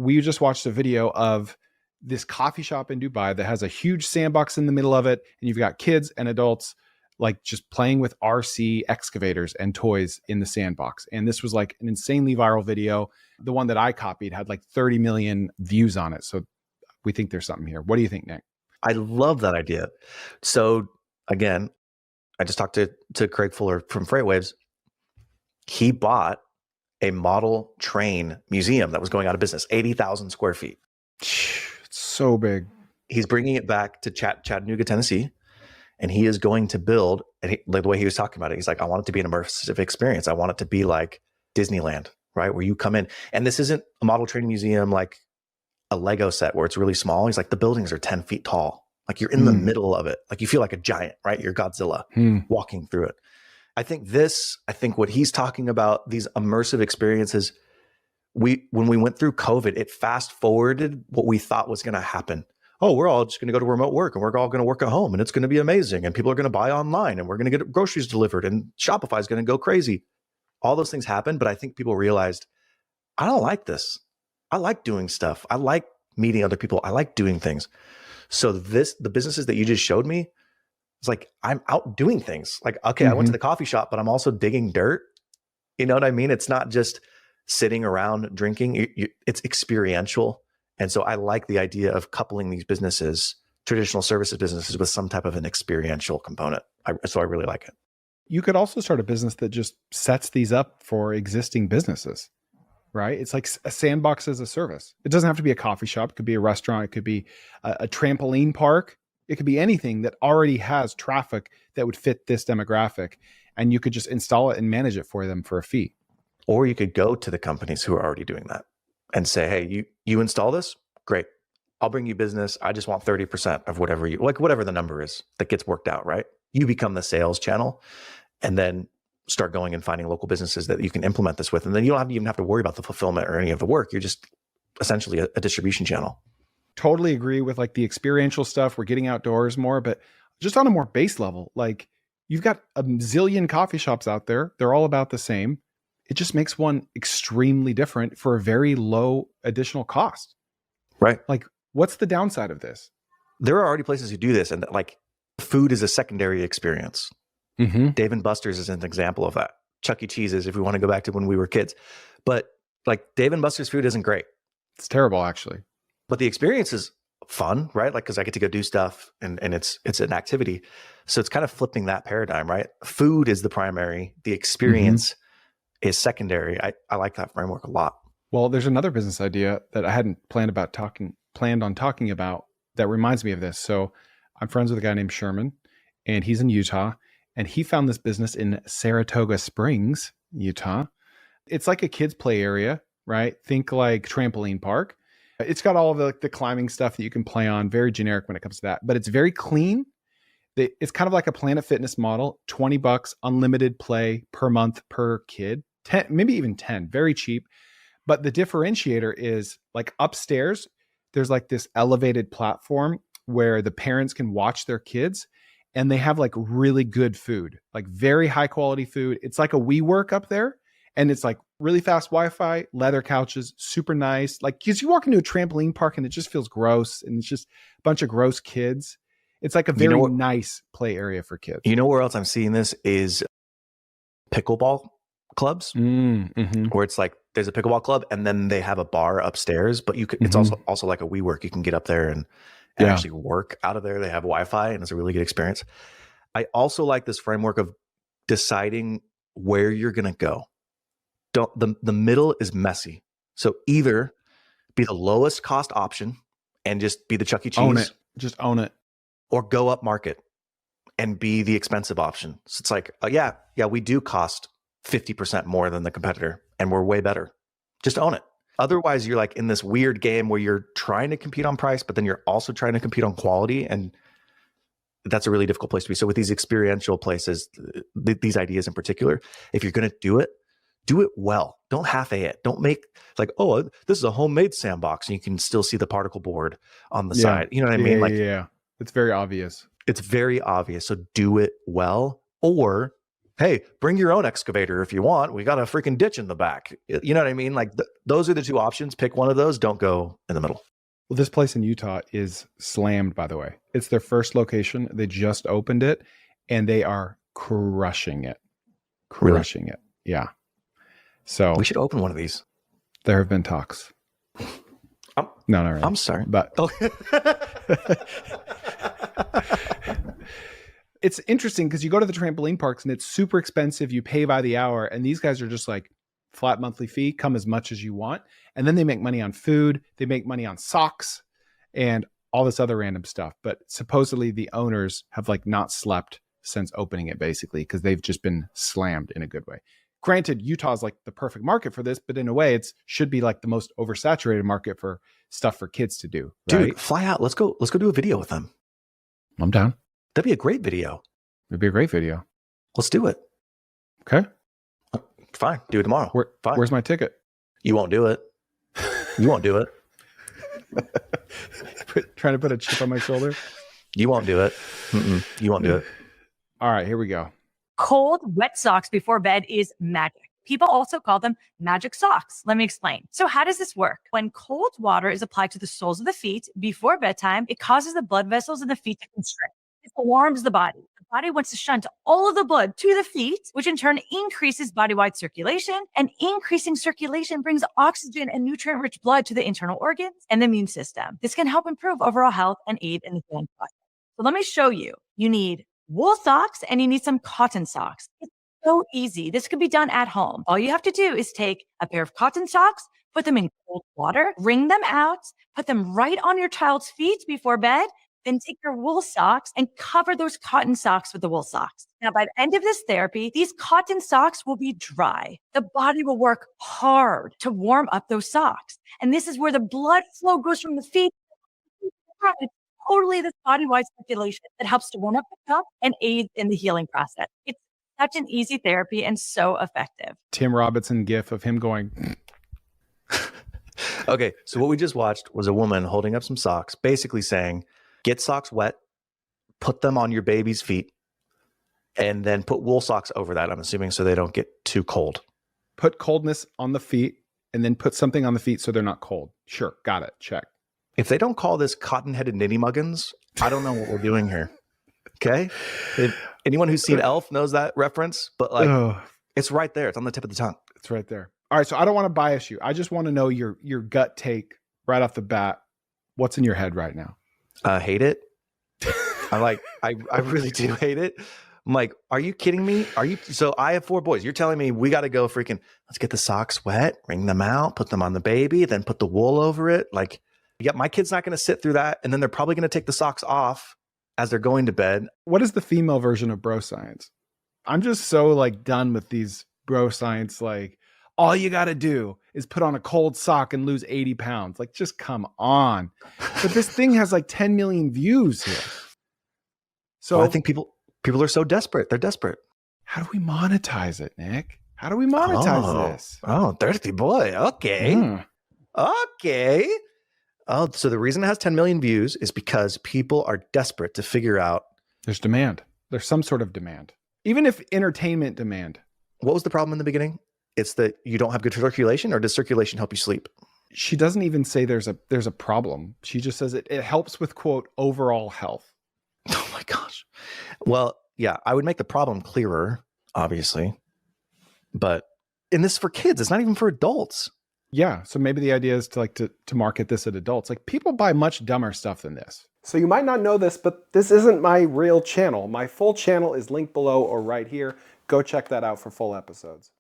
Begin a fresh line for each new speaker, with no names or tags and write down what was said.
We just watched a video of this coffee shop in Dubai that has a huge sandbox in the middle of it. And you've got kids and adults like just playing with RC excavators and toys in the sandbox. And this was like an insanely viral video. The one that I copied had like 30 million views on it. So we think there's something here. What do you think, Nick?
I love that idea. So again, I just talked to Craig Fuller from Freightwaves. He bought a model train museum that was going out of business, 80,000 square feet.
It's so big.
He's bringing it back to Chattanooga, Tennessee, and he is going to build, and like the way he was talking about it, he's like, I want it to be an immersive experience. I want it to be like Disneyland, right? Where you come in, and this isn't a model train museum like a Lego set where it's really small. He's like, the buildings are 10 feet tall. Like you're in the middle of it. Like you feel like a giant, right? You're Godzilla walking through it. I think what he's talking about, these immersive experiences, when we went through COVID, it fast forwarded what we thought was going to happen. Oh, we're all just going to go to remote work and we're all going to work at home and it's going to be amazing. And people are going to buy online and we're going to get groceries delivered and Shopify is going to go crazy. All those things happened. But I think people realized, I don't like this. I like doing stuff. I like meeting other people. I like doing things. So the businesses that you just showed me, it's like, I'm out doing things. Like, okay, I went to the coffee shop, but I'm also digging dirt. You know what I mean? It's not just sitting around drinking. It's experiential. And so I like the idea of coupling these businesses, traditional services businesses, with some type of an experiential component. So I really like it.
You could also start a business that just sets these up for existing businesses, right? It's like a sandbox as a service. It doesn't have to be a coffee shop. It could be a restaurant. It could be a trampoline park. It could be anything that already has traffic that would fit this demographic. And you could just install it and manage it for them for a fee.
Or you could go to the companies who are already doing that and say, hey, you install this? Great. I'll bring you business. I just want 30% of whatever the number is that gets worked out, right? You become the sales channel and then start going and finding local businesses that you can implement this with. And then you don't even have to worry about the fulfillment or any of the work. You're just essentially a distribution channel.
Totally agree with like the experiential stuff. We're getting outdoors more, but just on a more base level, like you've got a zillion coffee shops out there. They're all about the same. It just makes one extremely different for a very low additional cost.
Right.
Like what's the downside of this?
There are already places who do this, and like food is a secondary experience. Dave and Buster's is an example of that. Chuck E. Cheese's, if we want to go back to when we were kids. But like Dave and Buster's food isn't great.
It's terrible, actually.
But the experience is fun, right? Like, because I get to go do stuff and it's an activity. So it's kind of flipping that paradigm, right? Food is the primary. The experience is secondary. I like that framework a lot.
Well, there's another business idea that I hadn't planned on talking about that reminds me of this. So I'm friends with a guy named Sherman, and he's in Utah, and he found this business in Saratoga Springs, Utah. It's like a kids play area, right? Think like trampoline park. It's got all of the climbing stuff that you can play on, very generic when it comes to that, but it's very clean. It's kind of like a Planet Fitness model, $20, unlimited play per month per kid, 10, maybe even 10, very cheap. But the differentiator is like upstairs, there's like this elevated platform where the parents can watch their kids, and they have like really good food, like very high quality food. It's like a WeWork up there, and it's like really fast Wi-Fi, leather couches, super nice. Like, because you walk into a trampoline park and it just feels gross, and it's just a bunch of gross kids. It's like a very nice play area for kids.
You know where else I'm seeing this is pickleball clubs, where it's like there's a pickleball club and then they have a bar upstairs, but you could, it's also like a WeWork. You can get up there and actually work out of there. They have Wi-Fi and it's a really good experience. I also like this framework of deciding where you're going to go. The middle is messy. So either be the lowest cost option and just be the Chuck E. Cheese.
Own it. Just own it.
Or go up market and be the expensive option. So it's like, yeah, we do cost 50% more than the competitor and we're way better. Just own it. Otherwise, you're like in this weird game where you're trying to compete on price, but then you're also trying to compete on quality. And that's a really difficult place to be. So with these experiential places, these ideas in particular, if you're going to do it well. Don't half-a it. Don't make like, oh, this is a homemade sandbox and you can still see the particle board on the side. You know what I mean?
Yeah. It's very obvious.
It's very obvious. So do it well, or hey, bring your own excavator if you want. We got a freaking ditch in the back. You know what I mean? Like those are the two options. Pick one of those. Don't go in the middle.
Well, this place in Utah is slammed, by the way. It's their first location. They just opened it and they are crushing it. Crushing it. Yeah. So
we should open one of these.
There have been talks. No, not really.
I'm sorry.
But it's interesting because you go to the trampoline parks and it's super expensive. You pay by the hour. And these guys are just like flat monthly fee, come as much as you want. And then they make money on food. They make money on socks and all this other random stuff. But supposedly the owners have like not slept since opening it basically because they've just been slammed in a good way. Granted, Utah's like the perfect market for this, but in a way it should be like the most oversaturated market for stuff for kids to do. Right?
Dude, fly out. Let's go do a video with them.
I'm down.
That'd be a great video.
It'd be a great video.
Let's do it.
Okay.
Fine. Do it tomorrow. Fine.
Where's my ticket?
You won't do it. You won't do it.
Trying to put a chip on my shoulder?
You won't do it. You won't do it.
All right, here we go.
Cold, wet socks before bed is magic. People also call them magic socks. Let me explain. So how does this work? When cold water is applied to the soles of the feet before bedtime, it causes the blood vessels in the feet to constrict. It warms the body. The body wants to shunt all of the blood to the feet, which in turn increases body-wide circulation. And increasing circulation brings oxygen and nutrient-rich blood to the internal organs and the immune system. This can help improve overall health and aid in the healing process. So let me show you. You need wool socks and you need some cotton socks. It's so easy. This could be done at home. All you have to do is take a pair of cotton socks, put them in cold water, wring them out, put them right on your child's feet before bed, then take your wool socks and cover those cotton socks with the wool socks. Now, by the end of this therapy, these cotton socks will be dry. The body will work hard to warm up those socks. And this is where the blood flow goes from the feet. It's totally this body-wide circulation that helps to warm up the cup and aid in the healing process. It's such an easy therapy and so effective.
Tim Robinson gif of him going.
Okay, so what we just watched was a woman holding up some socks, basically saying, get socks wet, put them on your baby's feet, and then put wool socks over that, I'm assuming, so they don't get too cold.
Put coldness on the feet and then put something on the feet so they're not cold. Sure, got it, check.
If they don't call this cotton-headed nitty-muggins, I don't know what we're doing here. Okay? If anyone who's seen Elf knows that reference, but like it's right there. It's on the tip of the tongue.
It's right there. All right, so I don't want to bias you. I just want to know your gut take right off the bat. What's in your head right now?
Hate it. I really do hate it. I'm like, are you kidding me? So I have 4 boys. You're telling me we got to go freaking, let's get the socks wet, wring them out, put them on the baby, then put the wool over it. Like, yeah, my kid's not going to sit through that. And then they're probably going to take the socks off as they're going to bed.
What is the female version of bro science? I'm just so like done with these bro science. Like all you got to do is put on a cold sock and lose 80 pounds. Like just come on. But this thing has like 10 million views here. So
well, I think people are so desperate. They're desperate.
How do we monetize it, Nick? How do we monetize this?
Oh, thirsty boy. Okay. Okay. Oh, so the reason it has 10 million views is because people are desperate to figure out.
There's demand. There's some sort of demand. Even if entertainment demand.
What was the problem in the beginning? It's that you don't have good circulation, or does circulation help you sleep?
She doesn't even say there's a problem. She just says it helps with, quote, overall health.
Oh my gosh. Well, yeah, I would make the problem clearer, obviously. But and this is for kids. It's not even for adults.
Yeah, so maybe the idea is to market this at adults. Like people buy much dumber stuff than this.
So you might not know this, but this isn't my real channel. My full channel is linked below or right here. Go check that out for full episodes.